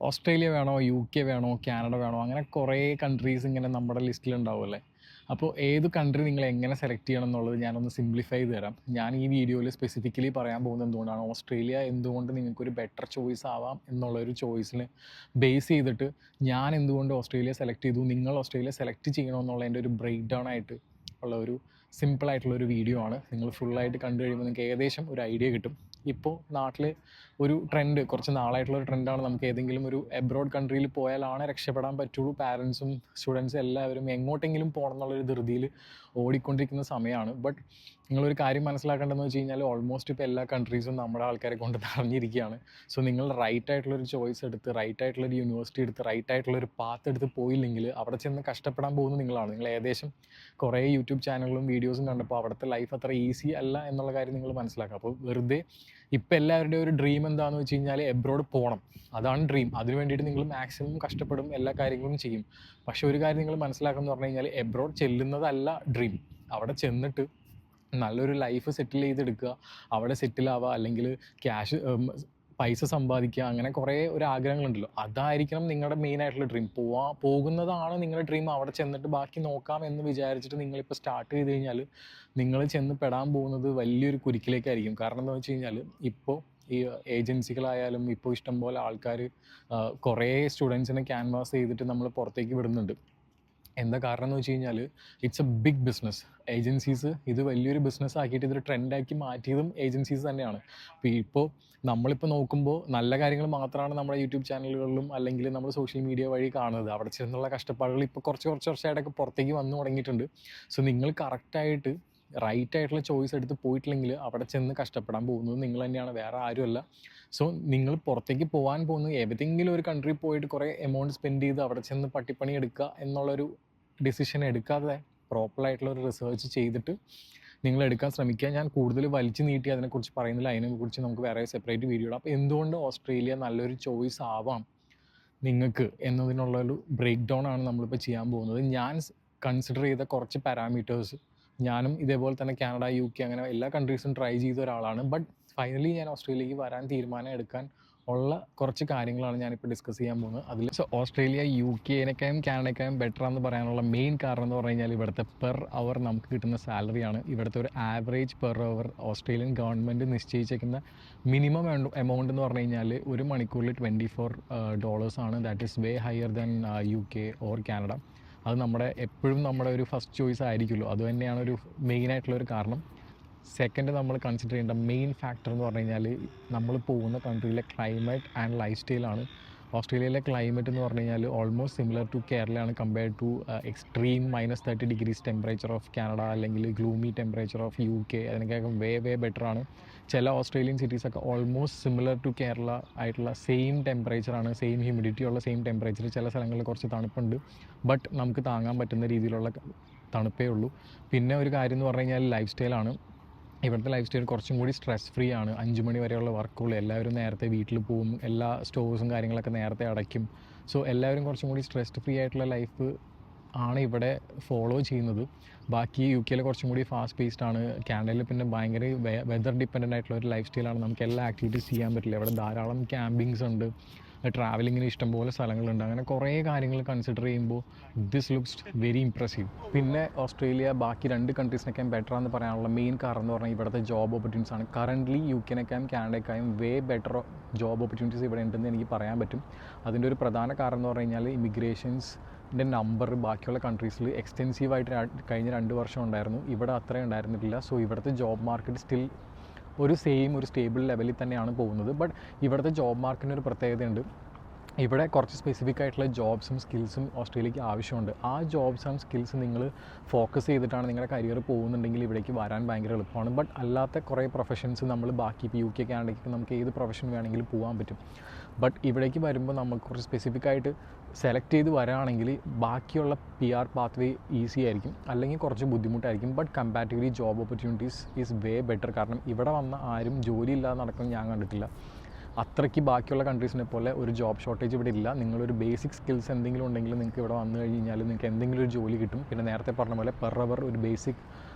Australia വേണോ, UK വേണോ, Canada വേണോ, അങ്ങനെ കുറേ കൺട്രീസ് ഇങ്ങനെ നമ്മുടെ ലിസ്റ്റിലുണ്ടാവുമല്ലേ. അപ്പോൾ ഏത് കൺട്രി നിങ്ങൾ എങ്ങനെ സെലക്ട് ചെയ്യണം എന്നുള്ളത് ഞാനൊന്ന് സിംപ്ലിഫൈ ചെയ്ത് തരാം. ഞാൻ ഈ വീഡിയോയിൽ സ്പെസിഫിക്കലി പറയാൻ പോകുന്നത് എന്തുകൊണ്ടാണ് ഓസ്ട്രേലിയ എന്തുകൊണ്ട് നിങ്ങൾക്കൊരു ബെറ്റർ ചോയ്സ് ആവാം എന്നുള്ളൊരു ചോയ്സിന് ബേസ് ചെയ്തിട്ട് ഞാൻ എന്തുകൊണ്ട് ഓസ്ട്രേലിയ സെലക്ട് ചെയ്തു, നിങ്ങൾ ഓസ്ട്രേലിയ സെലക്ട് ചെയ്യണമെന്നുള്ളതിൻ്റെ ഒരു ബ്രേക്ക് ഡൗൺ ആയിട്ട് ഉള്ള ഒരു സിമ്പിളായിട്ടുള്ളൊരു വീഡിയോ ആണ്. നിങ്ങൾ ഫുള്ളായിട്ട് കണ്ടു കഴിയുമ്പോൾ നിങ്ങൾക്ക് ഏകദേശം ഒരു ഐഡിയ കിട്ടും. ഇപ്പോൾ നാട്ടിൽ ഒരു ട്രെൻഡ്, കുറച്ച് നാളായിട്ടുള്ളൊരു ട്രെൻഡാണ്, നമുക്ക് ഏതെങ്കിലും ഒരു എബ്രോഡ് കൺട്രിയിൽ പോയാലാണ് രക്ഷപ്പെടാൻ പറ്റുള്ളൂ. പാരൻസും സ്റ്റുഡൻസും എല്ലാവരും എങ്ങോട്ടെങ്കിലും പോകണം എന്നുള്ളൊരു ധൃതിയിൽ ഓടിക്കൊണ്ടിരിക്കുന്ന സമയമാണ്. ബട്ട് നിങ്ങളൊരു കാര്യം മനസ്സിലാക്കേണ്ടതെന്ന് വെച്ച് കഴിഞ്ഞാൽ ഓൾമോസ്റ്റ് ഇപ്പോൾ എല്ലാ കൺട്രീസും നമ്മുടെ ആൾക്കാരെ കൊണ്ട് നിറഞ്ഞിരിക്കുകയാണ്. സോ നിങ്ങൾ റൈറ്റ് ആയിട്ടുള്ളൊരു ചോയ്സ് എടുത്ത്, റൈറ്റ് ആയിട്ടുള്ളൊരു യൂണിവേഴ്സിറ്റി എടുത്ത്, റൈറ്റ് ആയിട്ടുള്ളൊരു പാത്ത് എടുത്ത് പോയില്ലെങ്കിൽ അവിടെ ചെന്ന് കഷ്ടപ്പെടാൻ പോകുന്നത് നിങ്ങളാണ്. നിങ്ങൾ ഏകദേശം കുറേ യൂട്യൂബ് ചാനലുകളും വീഡിയോസും കണ്ടപ്പോൾ അവിടുത്തെ ലൈഫ് അത്ര ഈസി അല്ല എന്നുള്ള കാര്യം നിങ്ങൾ മനസ്സിലാക്കുക. അപ്പോൾ വെറുതെ ഇപ്പം എല്ലാവരുടെയും ഒരു ഡ്രീം എന്താണെന്ന് വെച്ച് കഴിഞ്ഞാൽ എബ്രോഡ് പോകണം, അതാണ് ഡ്രീം. അതിന് വേണ്ടിയിട്ട് നിങ്ങൾ മാക്സിമം കഷ്ടപ്പെടും, എല്ലാ കാര്യങ്ങളും ചെയ്യും. പക്ഷേ ഒരു കാര്യം നിങ്ങൾ മനസ്സിലാക്കണം എന്ന് പറഞ്ഞു കഴിഞ്ഞാൽ എബ്രോഡ് ചെല്ലുന്നതല്ല ഡ്രീം. അവിടെ ചെന്നിട്ട് നല്ലൊരു ലൈഫ് സെറ്റിൽ ചെയ്തെടുക്കുക, അവിടെ സെറ്റിലാവുക, അല്ലെങ്കിൽ ക്യാഷ് പൈസ സമ്പാദിക്കുക, അങ്ങനെ കുറേ ഒരു ആഗ്രഹങ്ങളുണ്ടല്ലോ, അതായിരിക്കണം നിങ്ങളുടെ മെയിൻ ആയിട്ടുള്ള ഡ്രീം. പോകുന്നതാണ് നിങ്ങളുടെ ഡ്രീം. അവിടെ ചെന്നിട്ട് ബാക്കി നോക്കാം എന്ന് വിചാരിച്ചിട്ട് നിങ്ങളിപ്പോൾ സ്റ്റാർട്ട് ചെയ്ത് കഴിഞ്ഞാൽ നിങ്ങൾ ചെന്ന് പെടാൻ പോകുന്നത് വലിയൊരു കുരുക്കിലേക്കായിരിക്കും. കാരണം എന്താണെന്ന് വെച്ച് കഴിഞ്ഞാൽ ഇപ്പോൾ ഈ ഏജൻസികളായാലും ഇപ്പോൾ ഇഷ്ടംപോലെ ആൾക്കാർ കുറേ സ്റ്റുഡൻസിനെ ക്യാൻവാസ് ചെയ്തിട്ട് നമ്മൾ പുറത്തേക്ക് വിടുന്നുണ്ട്. എന്താ കാരണം എന്ന് വെച്ച് കഴിഞ്ഞാൽ it's a big business. Agencies ഇത് വലിയൊരു ബിസിനസ് ആക്കിയിട്ട് ഇതൊരു ട്രെൻഡാക്കി മാറ്റിയതും ഏജൻസീസ് തന്നെയാണ്. ഇപ്പോൾ നമ്മളിപ്പോൾ നോക്കുമ്പോൾ നല്ല കാര്യങ്ങൾ മാത്രമാണ് നമ്മുടെ യൂട്യൂബ് ചാനലുകളിലും അല്ലെങ്കിൽ നമ്മൾ സോഷ്യൽ മീഡിയ വഴി കാണുന്നത്. അവിടെ ചെന്നുള്ള കഷ്ടപ്പാടുകൾ ഇപ്പോൾ കുറച്ച് വർഷമായിട്ടൊക്കെ പുറത്തേക്ക് വന്നു തുടങ്ങിയിട്ടുണ്ട്. സോ നിങ്ങൾ കറക്റ്റായിട്ട് റൈറ്റ് ആയിട്ടുള്ള ചോയ്സ് എടുത്ത് പോയിട്ടില്ലെങ്കിൽ അവിടെ ചെന്ന് കഷ്ടപ്പെടാൻ പോകുന്നത് നിങ്ങൾ തന്നെയാണ്, വേറെ ആരുമല്ല. സോ നിങ്ങൾ പുറത്തേക്ക് പോകാൻ പോകുന്നത് ഏതെങ്കിലും ഒരു കൺട്രി പോയിട്ട് കുറേ എമൗണ്ട് സ്പെൻഡ് ചെയ്ത് അവിടെ ചെന്ന് പട്ടിപ്പണി എടുക്കുക എന്നുള്ളൊരു ഡിസിഷൻ എടുക്കാതെ പ്രോപ്പറായിട്ടുള്ള ഒരു റിസർച്ച് ചെയ്തിട്ട് നിങ്ങൾ എടുക്കാൻ ശ്രമിക്കുക. ഞാൻ കൂടുതൽ വലിച്ചു നീട്ടി അതിനെക്കുറിച്ച് പറയുന്നില്ല, അതിനെക്കുറിച്ച് നമുക്ക് വേറെ സെപ്പറേറ്റ് വീഡിയോ ഇടാം. അപ്പോൾ എന്തുകൊണ്ട് ഓസ്ട്രേലിയ നല്ലൊരു ചോയ്സ് ആവാം നിങ്ങൾക്ക് എന്നതിനുള്ളൊരു ബ്രേക്ക് ഡൗൺ ആണ് നമ്മളിപ്പോൾ ചെയ്യാൻ പോകുന്നത്. ഞാൻ കൺസിഡർ ചെയ്ത കുറച്ച് പാരാമീറ്റേഴ്സ്, ഞാനും ഇതേപോലെ തന്നെ കാനഡ, യുകെ അങ്ങനെ എല്ലാ കൺട്രീസും ട്രൈ ചെയ്ത ഒരാളാണ്. ബട്ട് ഫൈനലി ഞാൻ ഓസ്ട്രേലിയക്ക് വരാൻ തീരുമാനം എടുക്കാൻ ഉള്ള കുറച്ച് കാര്യങ്ങളാണ് ഞാനിപ്പോൾ ഡിസ്കസ് ചെയ്യാൻ പോകുന്നത്. അതിൽ ഓസ്ട്രേലിയ യുകെനേക്കാളും കാനഡയ്ക്കാളും ബെറ്റർ എന്ന് പറയാനുള്ള മെയിൻ കാരണം എന്ന് പറഞ്ഞു കഴിഞ്ഞാൽ ഇവിടുത്തെ പെർ അവർ നമുക്ക് കിട്ടുന്ന സാലറിയാണ്. ഇവിടുത്തെ ഒരു average per hour Australian government നിശ്ചയിച്ചിരിക്കുന്ന മിനിമം എമൗണ്ട് എന്ന് പറഞ്ഞു കഴിഞ്ഞാൽ ഒരു മണിക്കൂറിൽ $24 ആണ്. That is way higher than UK or Canada. അത് നമ്മുടെ എപ്പോഴും നമ്മുടെ ഒരു ഫസ്റ്റ് ചോയ്സ് ആയിരിക്കുമല്ലോ, അത് തന്നെയാണ് ഒരു മെയിനായിട്ടുള്ളൊരു കാരണം. സെക്കൻഡ് നമ്മൾ കൺസിഡർ ചെയ്യേണ്ട മെയിൻ ഫാക്ടർ എന്ന് പറഞ്ഞു കഴിഞ്ഞാൽ നമ്മൾ പോകുന്ന കൺട്രിയിലെ ക്ലൈമറ്റ് ആൻഡ് ലൈഫ് സ്റ്റൈലാണ്. ഓസ്ട്രേലിയയിലെ ക്ലൈമറ്റ് എന്ന് പറഞ്ഞു കഴിഞ്ഞാൽ ഓൾമോസ്റ്റ് സിമിലർ ടു കേരളയാണ് compared to extreme -30 temperature of Canada അല്ലെങ്കിൽ ഗ്ലൂമി ടെമ്പറേച്ചർ ഓഫ് യുകെ. അതിനൊക്കെ വേ ബെറ്ററാണ്. ചില ഓസ്ട്രേലിയൻ സിറ്റീസൊക്കെ ഓൾമോസ്റ്റ് സിമിലർ ടു കേരള ആയിട്ടുള്ള സെയിം ടെമ്പറേച്ചറാണ്, സെയിം ഹ്യൂമിഡിറ്റി ഉള്ള സെയിം ടെമ്പറേച്ചർ. ചില സ്ഥലങ്ങളിൽ കുറച്ച് തണുപ്പുണ്ട്, ബട്ട് നമുക്ക് താങ്ങാൻ പറ്റുന്ന രീതിയിലുള്ള തണുപ്പേ ഉള്ളൂ. പിന്നെ ഒരു കാര്യം എന്ന് പറഞ്ഞു കഴിഞ്ഞാൽ ലൈഫ് സ്റ്റൈലാണ്. ഇവിടുത്തെ ലൈഫ് സ്റ്റൈൽ കുറച്ചും കൂടി സ്ട്രെസ് ഫ്രീ ആണ്. 5 മണി വരെയുള്ള വർക്കുള്ളൂ. എല്ലാവരും നേരത്തെ വീട്ടിൽ പോകും, എല്ലാ സ്റ്റോഴ്സും കാര്യങ്ങളൊക്കെ നേരത്തെ അടയ്ക്കും. സോ എല്ലാവരും കുറച്ചും കൂടി സ്ട്രെസ് ഫ്രീ ആയിട്ടുള്ള ലൈഫ് ആണ് ഇവിടെ ഫോളോ ചെയ്യുന്നത്. ബാക്കി യുകെയിൽ കുറച്ചും കൂടി ഫാസ്റ്റ് പേസ്ഡ് ആണ്. കാനഡയിൽ പിന്നെ ഭയങ്കര വെതർ ഡിപ്പെൻഡൻ്റ് ആയിട്ടുള്ള ഒരു ലൈഫ് സ്റ്റൈലാണ്. നമുക്ക് എല്ലാ ആക്ടിവിറ്റീസ് ചെയ്യാൻ പറ്റില്ല. ഇവിടെ ധാരാളം ക്യാമ്പിങ്സ് ഉണ്ട്, ട്രാവലിങ്ങിന് ഇഷ്ടംപോലെ സ്ഥലങ്ങളുണ്ട്. അങ്ങനെ കുറേ കാര്യങ്ങൾ കൺസിഡർ ചെയ്യുമ്പോൾ ദിസ് ലുക്സ് വെരി ഇംപ്രസീവ്. പിന്നെ ഓസ്ട്രേലിയ ബാക്കി 2 കൺട്രീസിനൊക്കെയും ബെറ്റർ എന്ന് പറയാനുള്ള മെയിൻ കാരണം എന്ന് പറഞ്ഞാൽ ഇവിടുത്തെ ജോബ് ഓപ്പർച്യൂണിറ്റീസ് ആണ്. കറൻ്റ്ലി യുകെനേക്കാളും കാനഡയ്ക്കായും വേ ബെറ്റർ ജോബ് ഓപ്പർച്യൂണിറ്റീസ് ഇവിടെ ഉണ്ടെന്ന് എനിക്ക് പറയാൻ പറ്റും. അതിൻ്റെ ഒരു പ്രധാന കാരണം എന്ന് പറഞ്ഞു കഴിഞ്ഞാൽ ഇമിഗ്രേഷൻസിൻ്റെ നമ്പർ ബാക്കിയുള്ള കൺട്രീസിൽ എക്സ്റ്റെൻസീവായിട്ട് കഴിഞ്ഞ 2 വർഷം ഉണ്ടായിരുന്നു, ഇവിടെ അത്രയും ഉണ്ടായിരുന്നിട്ടില്ല. സോ ഇവിടുത്തെ ജോബ് മാർക്കറ്റ് സ്റ്റിൽ ഒരു സ്റ്റേബിൾ ലെവലിൽ തന്നെയാണ് പോകുന്നത്. ബട്ട് ഇവിടുത്തെ ജോബ് മാർക്കറ്റിന് ഒരു പ്രത്യേകതയുണ്ട്. ഇവിടെ കുറച്ച് സ്പെസിഫിക് ആയിട്ടുള്ള ജോബ്സും സ്കിൽസും ഓസ്ട്രേലിയക്ക് ആവശ്യമുണ്ട്. ആ ജോബ്സ് ആൻഡ് സ്കിൽസ് നിങ്ങൾ ഫോക്കസ് ചെയ്തിട്ടാണ് നിങ്ങളുടെ കരിയർ പോകുന്നുണ്ടെങ്കിൽ ഇവിടേക്ക് വരാൻ ഭയങ്കര എളുപ്പമാണ്. ബട്ട് അല്ലാത്ത കുറേ പ്രൊഫഷൻസ് നമ്മൾ ബാക്കി ഇപ്പോൾ യുകെ കാനഡയ്ക്ക് നമുക്ക് ഏത് പ്രൊഫഷൻ വേണമെങ്കിലും പോകാൻ പറ്റും. ബട്ട് ഇവിടേക്ക് വരുമ്പോൾ നമുക്ക് കുറച്ച് സ്പെസിഫിക് ആയിട്ട് സെലക്ട് ചെയ്ത് വരാണെങ്കിൽ ബാക്കിയുള്ള PR പാത്ത് വേ ഈസി ആയിരിക്കും, അല്ലെങ്കിൽ കുറച്ച് ബുദ്ധിമുട്ടായിരിക്കും. But comparatively job opportunities is way better. കാരണം ഇവിടെ വന്ന ആരും ജോലി ഇല്ലാതെ നടക്കുന്നത് ഞാൻ കണ്ടിട്ടില്ല. അത്രയ്ക്ക് ബാക്കിയുള്ള കൺട്രീസിനെ പോലെ ഒരു ജോബ് ഷോർട്ടേജ് ഇവിടെ ഇല്ല. നിങ്ങളൊരു ബേസിക് സ്കിൽസ് എന്തെങ്കിലും ഉണ്ടെങ്കിൽ നിങ്ങൾക്ക് ഇവിടെ വന്നു കഴിഞ്ഞാൽ നിങ്ങൾക്ക് എന്തെങ്കിലും ഒരു ജോലി കിട്ടും. പിന്നെ നേരത്തെ പറഞ്ഞ പോലെ പെർ അവർ ഒരു ബേസിക്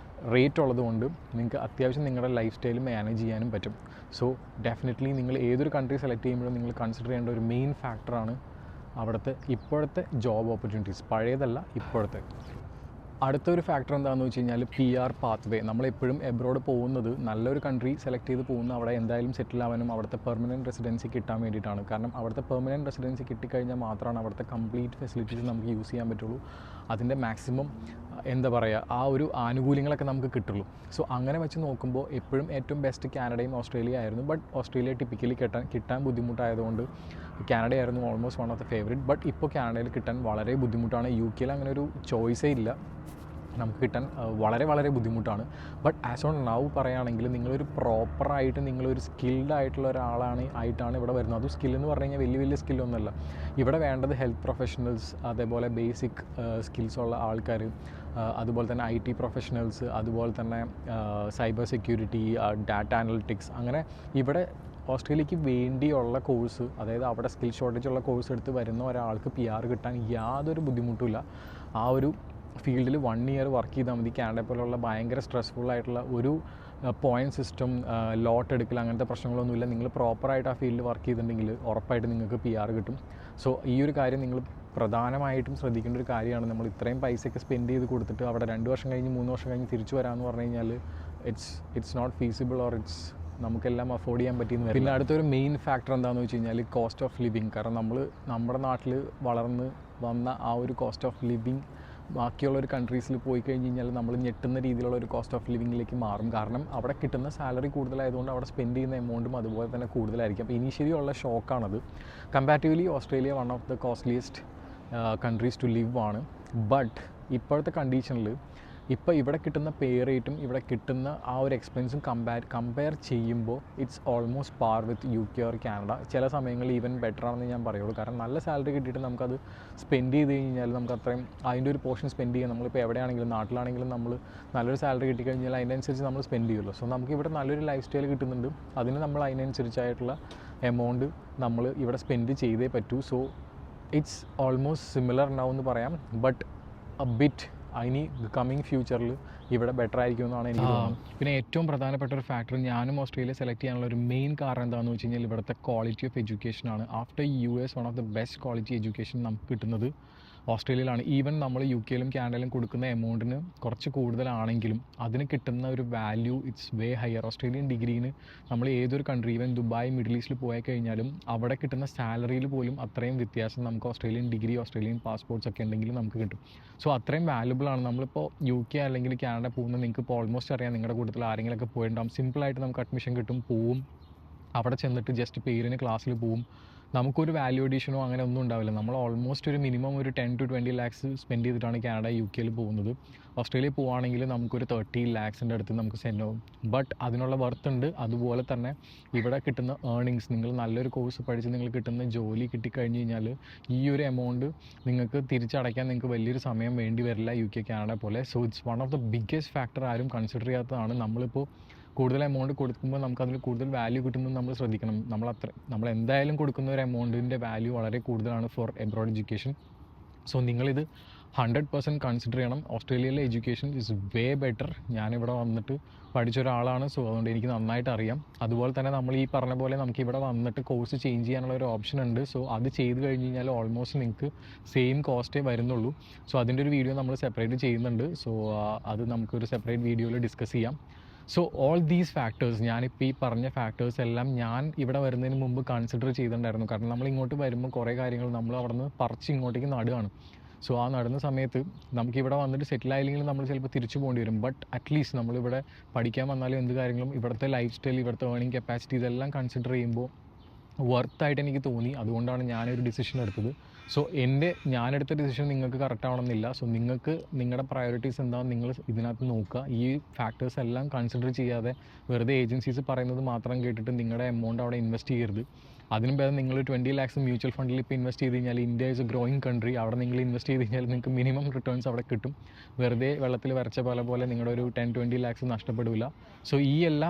റേറ്റ് ഉള്ളതുകൊണ്ട് നിങ്ങൾക്ക് അത്യാവശ്യം നിങ്ങളുടെ ലൈഫ് സ്റ്റൈൽ മാനേജ് ചെയ്യാനും പറ്റും. സോ ഡെഫിനറ്റ്ലി നിങ്ങൾ ഏതൊരു കൺട്രി സെലക്ട് ചെയ്യുമ്പോഴും നിങ്ങൾ കൺസിഡർ ചെയ്യേണ്ട ഒരു മെയിൻ ഫാക്ടറാണ് അവിടുത്തെ ഇപ്പോഴത്തെ ജോബ് ഓപ്പർച്യൂണിറ്റീസ്, പഴയതല്ല ഇപ്പോഴത്തെ. അടുത്തൊരു ഫാക്ടർ എന്താണെന്ന് വെച്ച് കഴിഞ്ഞാൽ PR പാത്ത് വേ. നമ്മളെപ്പോഴും എബ്രോഡ് പോകുന്നത് നല്ലൊരു കൺട്രി സെലക്ട് ചെയ്ത് പോകുന്ന അവിടെ എന്തായാലും സെറ്റിൽ ആവാനും അവിടുത്തെ പെർമനൻറ്റ് റെസിഡൻസി കിട്ടാൻ വേണ്ടിയിട്ടാണ്. കാരണം അവിടുത്തെ പെർമനൻറ്റ് റെസിഡൻസി കിട്ടിക്കഴിഞ്ഞാൽ മാത്രമാണ് അവിടുത്തെ കംപ്ലീറ്റ് ഫെസിലിറ്റീസ് നമുക്ക് യൂസ് ചെയ്യാൻ പറ്റുള്ളൂ, അതിൻ്റെ മാക്സിമം എന്താ പറയുക ആ ഒരു ആനുകൂല്യങ്ങളൊക്കെ നമുക്ക് കിട്ടുള്ളൂ. സോ അങ്ങനെ വെച്ച് നോക്കുമ്പോൾ എപ്പോഴും ഏറ്റവും ബെസ്റ്റ് കാനഡയും ഓസ്ട്രേലിയ ആയിരുന്നു. ബട്ട് ഓസ്ട്രേലിയ ടിപ്പിക്കലി കിട്ടാൻ ബുദ്ധിമുട്ടായതുകൊണ്ട് കാനഡ ആയിരുന്നു almost one of the favourite. But ഇപ്പോൾ കാനഡയിൽ കിട്ടാൻ വളരെ ബുദ്ധിമുട്ടാണ്. UK അങ്ങനെ ഒരു ചോയ്സേ ഇല്ല, നമുക്ക് കിട്ടാൻ വളരെ വളരെ ബുദ്ധിമുട്ടാണ്. ബട്ട് ആസ് ഓൺ നൗ പറയുകയാണെങ്കിൽ നിങ്ങളൊരു പ്രോപ്പറായിട്ട് നിങ്ങളൊരു സ്കിൽഡ് ആയിട്ടുള്ള ആയിട്ടാണ് ഇവിടെ വരുന്നത്. അതും സ്കില്ലെന്ന് പറഞ്ഞു കഴിഞ്ഞാൽ വലിയ വലിയ സ്കില്ലൊന്നുമല്ല. ഇവിടെ വേണ്ടത് ഹെൽത്ത് പ്രൊഫഷണൽസ്, അതേപോലെ ബേസിക് സ്കിൽസുള്ള ആൾക്കാർ, അതുപോലെ തന്നെ IT പ്രൊഫഷണൽസ്, അതുപോലെ തന്നെ സൈബർ സെക്യൂരിറ്റി, ഡാറ്റ അനലിറ്റിക്സ്. അങ്ങനെ ഇവിടെ ഓസ്ട്രേലിയക്ക് വേണ്ടിയുള്ള കോഴ്സ്, അതായത് അവിടെ സ്കിൽ ഷോർട്ടേജുള്ള കോഴ്സ് എടുത്ത് വരുന്ന ഒരാൾക്ക് PR കിട്ടാൻ യാതൊരു ബുദ്ധിമുട്ടുമില്ല. ആ ഒരു ഫീൽഡിൽ 1 ഇയർ വർക്ക് ചെയ്താൽ മതി. കാനഡ പോലുള്ള ഭയങ്കര സ്ട്രെസ്ഫുൾ ആയിട്ടുള്ള ഒരു പോയിൻറ്റ് സിസ്റ്റം, ലോട്ട് എടുക്കൽ അങ്ങനത്തെ പ്രശ്നങ്ങളൊന്നുമില്ല. നിങ്ങൾ പ്രോപ്പറായിട്ട് ആ ഫീൽഡിൽ വർക്ക് ചെയ്തിട്ടുണ്ടെങ്കിൽ ഉറപ്പായിട്ട് നിങ്ങൾക്ക് PR കിട്ടും. സോ ഈ ഒരു കാര്യം നിങ്ങൾ പ്രധാനമായിട്ടും ശ്രദ്ധിക്കേണ്ട ഒരു കാര്യമാണ്. നമ്മൾ ഇത്രയും പൈസയൊക്കെ സ്പെൻഡ് ചെയ്ത് കൊടുത്തിട്ട് അവിടെ 2 വർഷം കഴിഞ്ഞ് 3 വർഷം കഴിഞ്ഞ് തിരിച്ചു വരാമെന്ന് പറഞ്ഞു കഴിഞ്ഞാൽ ഇറ്റ്സ് നോട്ട് ഫീസിബിൾ ഓർ നമുക്കെല്ലാം അഫോർഡ് ചെയ്യാൻ പറ്റിയെന്ന്. പിന്നെ അടുത്തൊരു മെയിൻ ഫാക്ടർ എന്താണെന്ന് വെച്ച് കഴിഞ്ഞാൽ കോസ്റ്റ് ഓഫ് ലിവിങ്. കാരണം നമ്മുടെ നാട്ടിൽ വളർന്ന് വന്ന ആ ഒരു കോസ്റ്റ് ഓഫ് ലിവിങ് ബാക്കിയുള്ളൊരു കൺട്രീസിൽ പോയി കഴിഞ്ഞ് കഴിഞ്ഞാൽ നമ്മൾ ഞെട്ടുന്ന രീതിയിലുള്ള ഒരു കോസ്റ്റ് ഓഫ് ലിവിങ്ങിലേക്ക് മാറും. കാരണം അവിടെ കിട്ടുന്ന സാലറി കൂടുതലായതുകൊണ്ട് അവിടെ സ്പെൻഡ് ചെയ്യുന്ന എമൗണ്ടും അതുപോലെ തന്നെ കൂടുതലായിരിക്കും. അപ്പോൾ ഇനീഷ്യലി ഉള്ള ഷോക്കാണത്. Comparatively Australia one of the costliest countries to live ആണ്. ബട്ട് ഇപ്പോഴത്തെ കണ്ടീഷനിൽ ഇവിടെ കിട്ടുന്ന പേ റേറ്റും ഇവിടെ കിട്ടുന്ന ആ ഒരു എക്സ്പെൻസും കമ്പയർ ചെയ്യുമ്പോൾ it's almost par with UK or Canada. ചില സമയങ്ങളിൽ ഈവൻ ബെറ്റർ ആണെന്ന് ഞാൻ പറയുള്ളൂ. കാരണം നല്ല സാലറി കിട്ടിയിട്ട് നമുക്കത് സ്പെൻഡ് ചെയ്ത് കഴിഞ്ഞാൽ നമുക്ക് അത്രയും അതിൻ്റെ ഒരു പോർഷൻ സ്പെൻഡ് ചെയ്യാം. നമ്മളിപ്പോൾ എവിടെയാണെങ്കിലും നാട്ടിലാണെങ്കിലും നമ്മൾ നല്ലൊരു സാലറി കിട്ടിക്കഴിഞ്ഞാൽ അതിനനുസരിച്ച് നമ്മൾ സ്പെൻഡ് ചെയ്യുമല്ലോ. സോ നമുക്ക് ഇവിടെ നല്ലൊരു ലൈഫ് സ്റ്റൈൽ കിട്ടുന്നുണ്ട്, അതിന് നമ്മൾ അതിനനുസരിച്ചായിട്ടുള്ള എമൗണ്ട് നമ്മൾ ഇവിടെ സ്പെൻഡ് ചെയ്തേ പറ്റൂ. So it's almost similar now എന്ന് പറയാം. ബട്ട് എ ബിറ്റ് ഇനി കമ്മിങ് ഫ്യൂച്ചറിൽ ഇവിടെ ബെറ്റർ ആയിരിക്കുമെന്നാണ് എനിക്ക് തോന്നുന്നത്. പിന്നെ ഏറ്റവും പ്രധാനപ്പെട്ട ഒരു ഫാക്ടർ ഞാനും ഓസ്ട്രേലിയ സെലക്ട് ചെയ്യാനുള്ള ഒരു മെയിൻ കാരണം എന്താണെന്ന് വെച്ച് കഴിഞ്ഞാൽ ഇവിടുത്തെ ക്വാളിറ്റി ഓഫ് എഡ്യൂക്കേഷനാണ്. After US one of the best quality education നമുക്ക് കിട്ടുന്നത് ഓസ്ട്രേലിയയിലാണ്. ഈവൻ നമ്മൾ UK-യിലും കാനഡയിലും കൊടുക്കുന്ന എമൗണ്ടിന് കുറച്ച് കൂടുതലാണെങ്കിലും അതിന് കിട്ടുന്ന ഒരു value it's way higher. Australian ഡിഗ്രീന് നമ്മൾ ഏതൊരു കൺട്രി, ഈവൻ ദുബായ്, മിഡിൽ ഈസ്റ്റിൽ പോയി കഴിഞ്ഞാലും അവിടെ കിട്ടുന്ന സാലറിയിൽ പോലും അത്രയും വ്യത്യാസം നമുക്ക് ഓസ്ട്രേലിയൻ ഡിഗ്രി, ഓസ്ട്രേലിയൻ പാസ്പോർട്ട്സ് ഒക്കെ ഉണ്ടെങ്കിൽ നമുക്ക് കിട്ടും. സോ അത്രയും വാല്യുബിൾ ആണ്. നമ്മളിപ്പോൾ UK അല്ലെങ്കിൽ കാനഡ പോകുന്നത് നിങ്ങൾക്ക് ഇപ്പോൾ ഓൾമോസ്റ്റ് അറിയാം, നിങ്ങളുടെ കൂട്ടത്തിൽ ആരെങ്കിലുമൊക്കെ പോയിട്ടുണ്ടാകും. സിമ്പിളായിട്ട് നമുക്ക് അഡ്മിഷൻ കിട്ടും, പോവും, അവിടെ ചെന്നിട്ട് ജസ്റ്റ് പേരിന് ക്ലാസ്സിൽ പോവും, നമുക്കൊരു വാല്യൂ അഡീഷനോ അങ്ങനെ ഒന്നും ഉണ്ടാവില്ല. നമ്മൾ ഓൾമോസ്റ്റ് ഒരു മിനിമം ഒരു 10 to 20 lakhs സ്പെൻഡ് ചെയ്തിട്ടാണ് കാനഡ UK-യിൽ പോകുന്നത്. ഓസ്ട്രേലിയ പോവുകയാണെങ്കിൽ നമുക്കൊരു 30 lakhs അടുത്ത് നമുക്ക് സെൻഡ് ആവും. ബട്ട് അതിനുള്ള വർത്ത് ഉണ്ട്. അതുപോലെ തന്നെ ഇവിടെ കിട്ടുന്ന ഏർണിങ്സ്, നിങ്ങൾ നല്ലൊരു കോഴ്സ് പഠിച്ച് നിങ്ങൾ കിട്ടുന്ന ജോലി കിട്ടിക്കഴിഞ്ഞ് കഴിഞ്ഞാൽ ഈ ഒരു എമൗണ്ട് നിങ്ങൾക്ക് തിരിച്ചടയ്ക്കാൻ നിങ്ങൾക്ക് വലിയൊരു സമയം വേണ്ടി വരില്ല UK, കാനഡ പോലെ. So it's one of the biggest factor. ആരും കൺസിഡർ ചെയ്യാത്തതാണ്. നമ്മളിപ്പോൾ കൂടുതൽ എമൗണ്ട് കൊടുക്കുമ്പോൾ നമുക്കതിൽ കൂടുതൽ വാല്യൂ കിട്ടുന്നത് നമ്മൾ ശ്രദ്ധിക്കണം. നമ്മൾ എന്തായാലും കൊടുക്കുന്ന ഒരു എമൗണ്ടിൻ്റെ വാല്യൂ വളരെ കൂടുതലാണ് ഫോർ എബ്രോഡ് എഡ്യൂക്കേഷൻ. സോ നിങ്ങളിത് 100% കൺസിഡർ ചെയ്യണം. ഓസ്ട്രേലിയയിലെ എഡ്യൂക്കേഷൻ ഇസ് വേ ബെറ്റർ. ഞാനിവിടെ വന്നിട്ട് പഠിച്ച ഒരാളാണ്, സോ അതുകൊണ്ട് എനിക്ക് നന്നായിട്ട് അറിയാം. അതുപോലെ തന്നെ നമ്മൾ ഈ പറഞ്ഞ പോലെ നമുക്ക് ഇവിടെ വന്നിട്ട് കോഴ്സ് ചേഞ്ച് ചെയ്യാനുള്ള ഒരു ഓപ്ഷൻ ഉണ്ട്. സോ അത് ചെയ്ത് കഴിഞ്ഞ് കഴിഞ്ഞാൽ ഓൾമോസ്റ്റ് നിങ്ങൾക്ക് സെയിം കോസ്റ്റേ വരുന്നുള്ളൂ. സോ അതിൻ്റെ ഒരു വീഡിയോ നമ്മൾ സെപ്പറേറ്റ് ചെയ്യുന്നുണ്ട്. സോ അത് നമുക്കൊരു സെപ്പറേറ്റ് വീഡിയോയിൽ ഡിസ്കസ് ചെയ്യാം. സോ ഓൾ ദീസ് ഫാക്ടേഴ്സ്, ഞാനിപ്പോൾ ഈ പറഞ്ഞ ഫാക്ടേഴ്സ് എല്ലാം ഞാൻ ഇവിടെ വരുന്നതിന് മുമ്പ് കൺസിഡർ ചെയ്തിട്ടുണ്ടായിരുന്നു. കാരണം നമ്മൾ ഇങ്ങോട്ട് വരുമ്പോൾ കുറേ കാര്യങ്ങൾ നമ്മൾ അവിടെ നിന്ന് പറിച്ച് ഇങ്ങോട്ടേക്ക് നടുകയാണ്. സോ ആ നടുന്ന സമയത്ത് നമുക്കിവിടെ വന്നിട്ട് സെറ്റിൽ ആയില്ലെങ്കിൽ നമ്മൾ ചിലപ്പോൾ തിരിച്ചു പോകേണ്ടി വരും. ബട്ട് അറ്റ്ലീസ്റ്റ് നമ്മളിവിടെ പഠിക്കാൻ വന്നാലും എന്ത് കാര്യങ്ങളും ഇവിടുത്തെ ലൈഫ് സ്റ്റൈൽ, ഇവിടുത്തെ ഏർണിംഗ് കപ്പാസിറ്റി ഇതെല്ലാം കൺസിഡർ ചെയ്യുമ്പോൾ വർത്തായിട്ട് എനിക്ക് തോന്നി. അതുകൊണ്ടാണ് ഞാനൊരു ഡിസിഷൻ എടുത്തത്. സോ ഞാനെടുത്ത ഡിസിഷൻ നിങ്ങൾക്ക് കറക്റ്റ് ആവണമെന്നില്ല. സോ നിങ്ങൾക്ക് നിങ്ങളുടെ പ്രയോറിറ്റീസ് എന്താണെന്ന് നിങ്ങൾ ഇതിനകത്ത് നോക്കുക. ഈ ഫാക്ടേഴ്സ് എല്ലാം കൺസിഡർ ചെയ്യാതെ വെറുതെ ഏജൻസീസ് പറയുന്നത് മാത്രം കേട്ടിട്ട് നിങ്ങളുടെ എമൗണ്ട് അവിടെ ഇൻവെസ്റ്റ് ചെയ്യരുത്. അതിനും ഭേദം നിങ്ങൾ 20 lakhs മ്യൂച്വൽ ഫണ്ടിൽ ഇപ്പോൾ ഇൻവെസ്റ്റ് ചെയ്ത് കഴിഞ്ഞാൽ, India is A growing country, അവിടെ നിങ്ങൾ ഇൻവെസ്റ്റ് ചെയ്ത് കഴിഞ്ഞാൽ നിങ്ങൾക്ക് മിനിമം റിട്ടേൺസ് അവിടെ കിട്ടും. വെറുതെ വെള്ളത്തിൽ വരച്ച പോലെ നിങ്ങളുടെ ഒരു 10-20 lakhs നഷ്ടപ്പെടില്ല. സോ ഈ എല്ലാ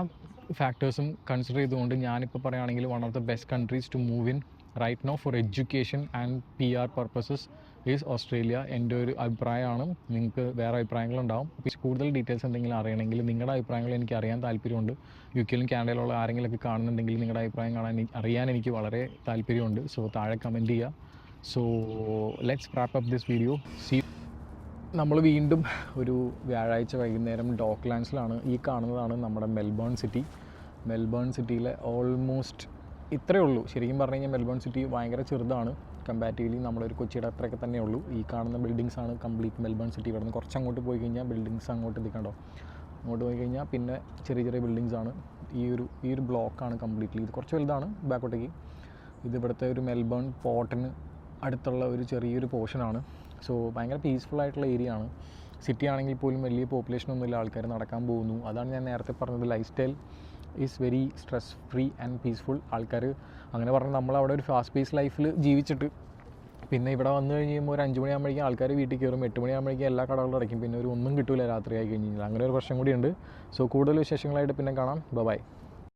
ഫാക്ടേഴ്സും കൺസിഡർ ചെയ്തുകൊണ്ട് ഞാനിപ്പോൾ പറയുകയാണെങ്കിൽ one of the best countries to move in right now for education and PR purposes is Australia. എൻ്റെ ഒരു അഭിപ്രായമാണ്. നിങ്ങൾക്ക് വേറെ അഭിപ്രായങ്ങളുണ്ടാവും. കൂടുതൽ ഡീറ്റെയിൽസ് എന്തെങ്കിലും അറിയണമെങ്കിൽ നിങ്ങളുടെ അഭിപ്രായങ്ങൾ എനിക്ക് അറിയാൻ താല്പര്യമുണ്ട്. യു കെയിലും കാനഡയിലുള്ള ആരെങ്കിലുമൊക്കെ കാണുന്നുണ്ടെങ്കിൽ നിങ്ങളുടെ അഭിപ്രായം അറിയാൻ എനിക്ക് വളരെ താല്പര്യമുണ്ട്. സോ താഴെ കമൻറ്റ് ചെയ്യുക. So let's wrap up this video. നമ്മൾ വീണ്ടും ഒരു വ്യാഴാഴ്ച വൈകുന്നേരം ഡോക്ക്ലാൻഡ്സിലാണ്. ഈ കാണുന്നതാണ് നമ്മുടെ മെൽബൺ സിറ്റി. മെൽബൺ സിറ്റിയിലെ ഓൾമോസ്റ്റ് ഇത്രയേ ഉള്ളൂ. ശരിക്കും പറഞ്ഞു കഴിഞ്ഞാൽ മെൽബൺ സിറ്റി ഭയങ്കര ചെറുതാണ് കമ്പാരിറ്റീവ്ലി. നമ്മളൊരു കൊച്ചിയുടെ അത്രയൊക്കെ തന്നെ ഉള്ളൂ. ഈ കാണുന്ന ബിൽഡിങ്സാണ് കംപ്ലീറ്റ് മെൽബൺ സിറ്റി. ഇവിടെ നിന്ന് കുറച്ച് അങ്ങോട്ട് പോയി കഴിഞ്ഞാൽ ബിൽഡിങ്സ് അങ്ങോട്ട് എത്തിക്കണ്ടോ, അങ്ങോട്ട് പോയി കഴിഞ്ഞാൽ പിന്നെ ചെറിയ ചെറിയ ബിൽഡിങ്സാണ്. ഈ ഒരു ബ്ലോക്കാണ് കംപ്ലീറ്റ്ലി. ഇത് കുറച്ച് വലുതാണ് ബാക്കോട്ടേക്ക്. ഇത് ഇവിടുത്തെ ഒരു മെൽബൺ പോർട്ടിന് അടുത്തുള്ള ഒരു ചെറിയൊരു പോർഷനാണ്. സോ ഭയങ്കര പീസ്ഫുൾ ആയിട്ടുള്ള ഏരിയ ആണ്. സിറ്റി ആണെങ്കിൽ പോലും വലിയ പോപ്പുലേഷനൊന്നുമില്ല, ആൾക്കാർ നടക്കാൻ പോകുന്നു. അതാണ് ഞാൻ നേരത്തെ പറഞ്ഞത്, life style is very stress free and peaceful. ആൾക്കാർ അങ്ങനെ പറഞ്ഞാൽ നമ്മളവിടെ ഒരു ഫാസ്റ്റ് പേസ് ലൈഫിൽ ജീവിച്ചിട്ട് പിന്നെ ഇവിടെ വന്നു കഴിയുമ്പോൾ ഒരു 5 മണിയാകുമ്പോഴേക്കും ആൾക്കാർ വീട്ടിൽ കയറും. 8 മണിയാകുമ്പോഴേക്കും എല്ലാ കടകളും അടയ്ക്കും. പിന്നെ ഒന്നും കിട്ടില്ല രാത്രി ആയി കഴിഞ്ഞാൽ. അങ്ങനെ ഒരു പ്രശ്നം കൂടിയുണ്ട്. സോ കൂടുതൽ വിശേഷങ്ങളായിട്ട് പിന്നെ കാണാം. ബൈ.